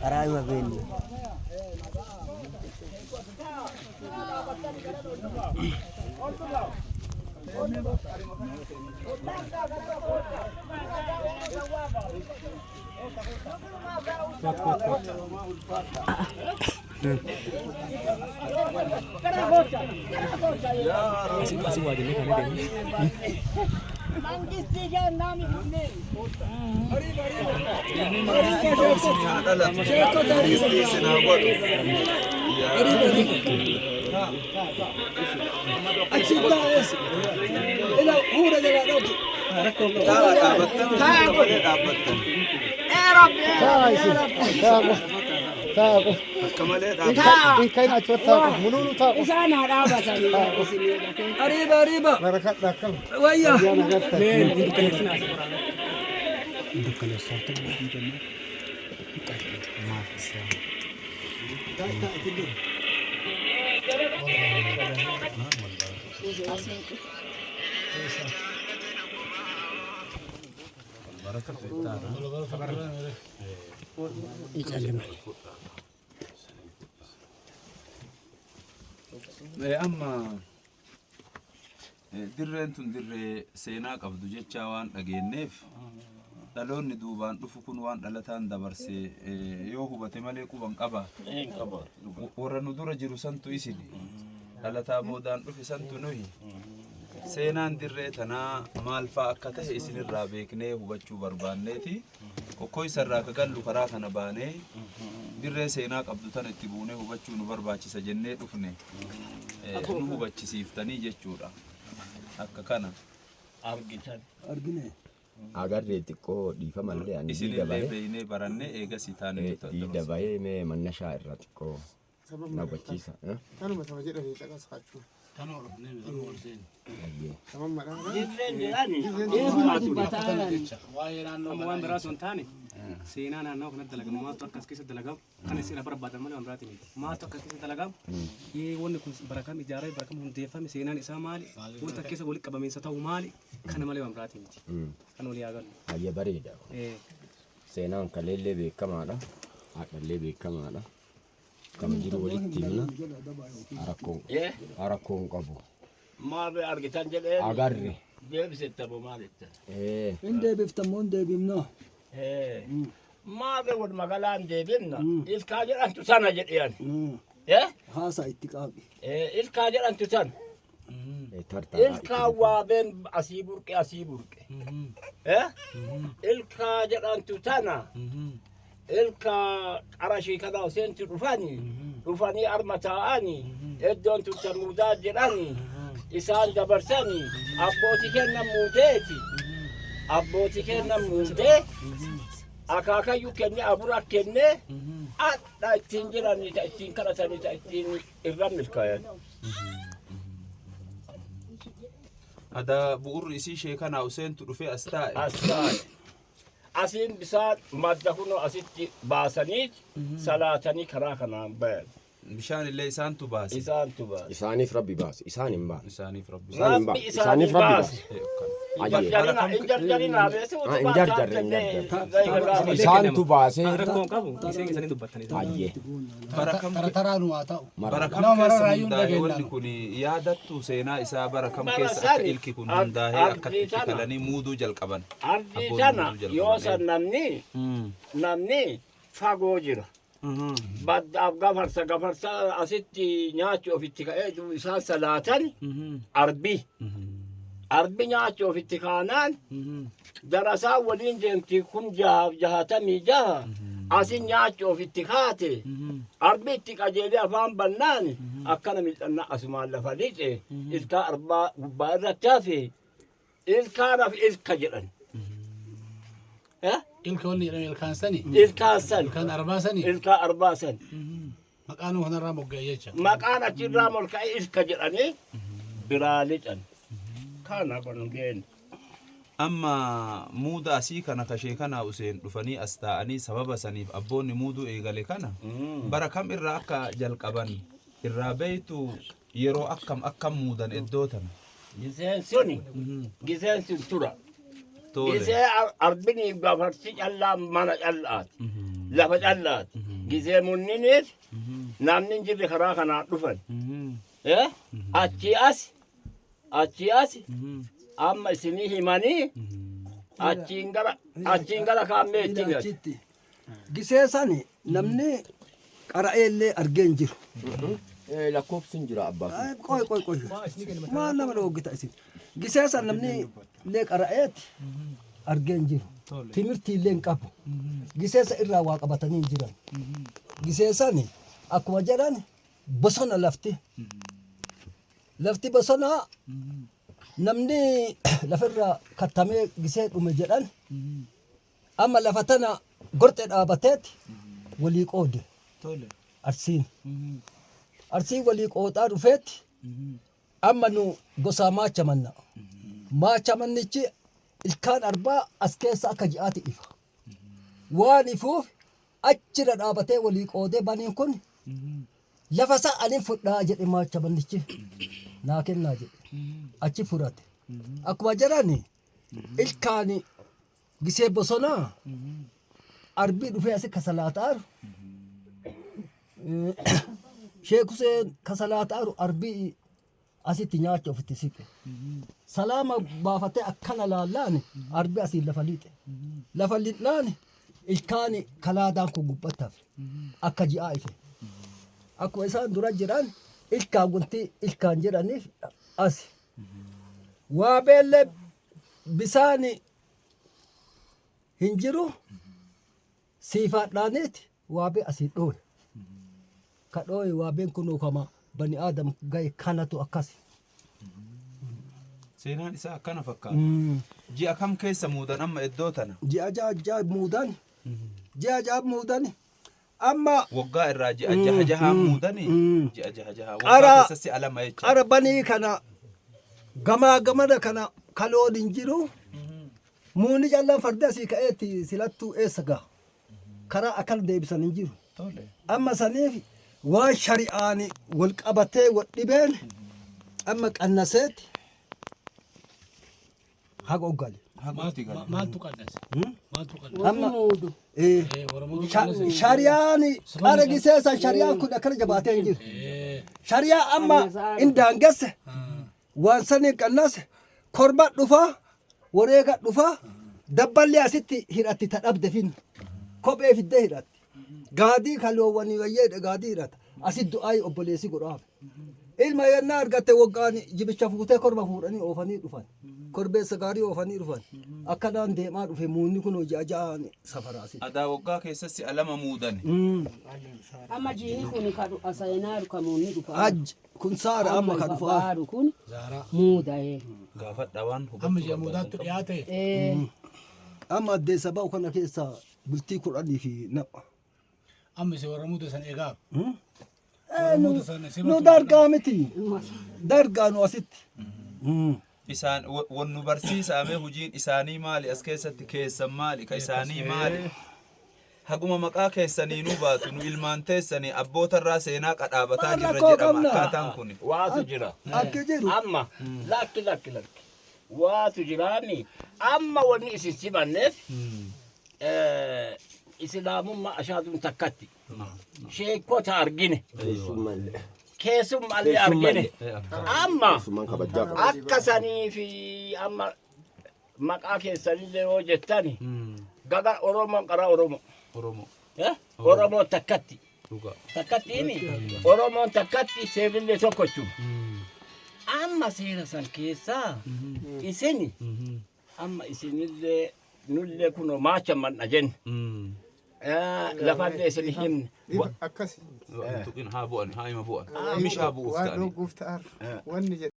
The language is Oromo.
أراي ما بيني masih wajib ni kan ini. Manggis tiga enam ini. تاكو إن كان أشوف تاكو منو تاكو إسانا رابع سني. Arriba, arriba. بركات لكم Waya. amma dirreen tun dirree seenaa qabdu jecha waan dhageenneef dhaloonni duubaan dhufu kun waan dhalataan dabarse yoo hubate malee quban qaba warra nu dura jiru santu isin dhalataa boodaan dhufe santu nuhi seenaan dirree tanaa maal faa akka ta'e isinirraa beeknee hubachuu barbaanneeti kokkoo isarraa kagallu karaa kana baanee dirree seenaa qabdu tana itti buunee hubachuu nu barbaachisa jennee dhufne nu hubachisiiftanii jechuudha akka kana argine agarre xiqqoo dhiifamallee ani isinillee beeynee barannee eegasii taane dabaye mee mannashaa irra xiqqoo na gochiisa kanuma sama jedhanii caqasaachuu Waan biraa sun taane seenaa naannoo kanatti dalagamu maaltu akkas keessa dalagamu kan isin barbaadan malee waan biraati miti maaltu akkas keessa dalagamu wanni kun barakam ijaarame barakam hundeeffame seenaan isaa maali wanta keessa walitti qabameensa ta'u maali kana malee waan biraati miti kan walii haa galu. Hayya bareeda seenaan kaleellee beekamaadha haadhallee beekamaadha kam jiru walitti himna arakkoon qabu maal argitan jedhee agarre deebisettamu maalitta hin deebiftamoo hin deebifnoo maal wal magaalaan deebinna ilkaa jedhantu sana jedheen haasaa itti qaabi ilkaa jedhantu sana ilkaa waabeen asii burqe ilkaa jedhantu sana ilkaa qarashii kana seentu dhufanii arma taa'anii iddoon tuttamuudaa jedhanii isaan dabarsanii abbootii kennan muutee akaakayyuu kenne abura kenne adda ittiin jiranii ta ittiin kadhatanii ta ittiin irra milkaayan. ada bu'urri isii sheekanaa useentu dhufee as taa'e asiin bisaan madda kunoo asitti baasanii salaatanii karaa kanaan bayan. bishaan illee isaantu baase isaaniif rabbi baase isaan hin baase isaaniif rabbi isaaniif rabbi baase isaantu baase Rakkoon qabu isin isanii dubbattanii hayyee tarataraan waa ta'u barakam keessa hundaa'e wanni kun yaadattu seenaa isaa barakam keessa akka ilki kun hundaa'ee akka itti kalanii muuduu jalqaban ardii sana yoo san namni fagoo jira baddaaf gafarsa asitti nyaachuu ofitti ka'ee isaan salaatan arbi nyaachuu ofitti kaanaan darasaa waliin deemti kun jahatamii jaha asin nyaachuu ofitti kaate arbi itti qajeelee afaan bannaan akkana mil'annaa asumaan lafa lixe ilkaa arbaa gubbaa irratti hafe ilkaanaaf ilka jedhan. ilka wanni jedhame ilkaan sani Ilkaan arbaasani ilkaa arbaasan. maqaan kanarraa mogga'e jecha Maqaan achirraa molka'e ilka jedhanii biraa lixan. Kana kun geen. amma muuda asii kana kashee kana useen dhufanii as taa'anii sababa saniif abboonni muuduu eegale kana bara kam irraa akka jalqaban irraa beeytu yeroo akkam muudan iddoo tana Giseen sun tura. Tole. Gisee arbini gafarsi callaa mana callaati. Lafa callaati. Gisee munniniif namni hin jirre karaa kanaan dhufan. Achii as amma isinii himanii achiin gara kaammeetti Achitti gisee sani namni qara'ee illee argee hin jiru. lakkoofsi hin jira abbaa. Qoy. Maal nama dhoggita isin. Gisee san namni illee qara'eeti argee hin jiru. Timirtii illee hin qabu. Giseesa irraa waa qabatanii hin jiran. Giseesani akkuma jedhan bosona lafti. Lafti bosonaa namni lafarraa kattamee gisee dhume jedhan amma lafa tana gorte dhaabateeti walii qoode. Tole. Arsiin walii qooxaa dhufeetti amma nu gosaa maachamanna. Maachamannichi ilkaan arbaa as keessa akka ji'aati ifa. Waan ifuuf achirra dhaabatee walii qoodee baniin kun lafa isaa anin fudhaa jedhe maachamannichi naa kennaa jedhe achi fudhate. Akkuma jedhani ilkaan gisee bosonaa arbii dhufee asi kasalaataaru. Sheek Huseen kasalaataaru arbii asitti nyaacha ofitti siqe. Salaama baafatee akkana laallaan arbii asiin lafa lixe. Lafa lixnaan ilkaan kalaadaan kun gubbataaf akka ji'aa ife. Akkuma isaan dura jiran ilkaan wanti ilkaan jedhaniif asi. Waa beellee bisaan hin jiru siifaadhaaniiti waa bee asii dhooye. Kadhooyi waa been kunuu kama bani aadam gahe kanatu akkas. Seenaan isaa akkana fakkaata. Ji'a kam keessa muudan amma iddoo tana? Ji'a jaha muudan. Ji'a jaha muudan. Amma Waggaa irraa ji'a jaha muudani. Ji'a jaha. Waggaa keessatti alama jecha. ara banii kana gamaa gamada kana kaloon hin jiru. Muuni callaan farda asii ka'eetti silattuu eessa gaha. Karaa akkan deebisan hin jiru. Tole. Amma saniif waan shari'aan wal qabatee wal dhibeen amma qannaseeti haga oggale. Haqooti gala. Maaltu qannase? Maaltu qannase? Amma shari'aan qara giseessa shari'aan kun akkana jabaatee hin jiru. Shari'aa amma indaangesse waan sanii qannase korba dhufa wareega dhufa dabballi asitti hidhatti tadhabde fin kophee fiddee hidhatti. Gaadii kaloowwanii wayyeedha gaadii hidhata. Asi du'aayi obboleessi godhaaf. Ilma yennaa argatte waggaan jibicha fuutee korma fuudhanii oofanii dhufan. Korbeessa gaarii oofanii dhufan. Akkanaan deemaa dhufe muunni kun hojii aja'aan safaraasi. Adaa waggaa keessatti alama muudani. Amma jiini kun kadu asayinaaru kamuunni dhufa. Hajj kun saara amma kan dhufaa. Baaru kun muuda'ee. Gaafadha waan Amma ji'a muudaatti dhiyaate. Amma addeessa ba'u kana keessa bultii 10 fi nama. Amma si warra muuda san eegaa. Nu dargaa miti. Dargaa nu asitti. isaan wannu barsiisaame hujiin isaanii maali as keessatti keessan maali ka isaanii maali haguma maqaa keessanii nu baatu nu ilmaan teessanii abboota irraa seenaa qadhaabataa jirra jedhama akkaataan kun waatu jira Akka jiru. amma lakki waatu jiraani amma wanni isin simanneef islaamummaa ashaatun takkatti sheekota argine keessummallee argine amma akka sanii fi amma maqaa keessanillee yoo jettani gaga oromoon qaraa oromoo takkatti takkattiini oromoon takkatti seerillee tokkochu amma seera san keessaa isini amma isinillee nullee kuno maacha manna jenne lafallee isin himne Akkas tuqin haa bu'an haa ima bu'an mish haa bu'uuf waan ta'ani dhugguuf ta'ar wanni jedhe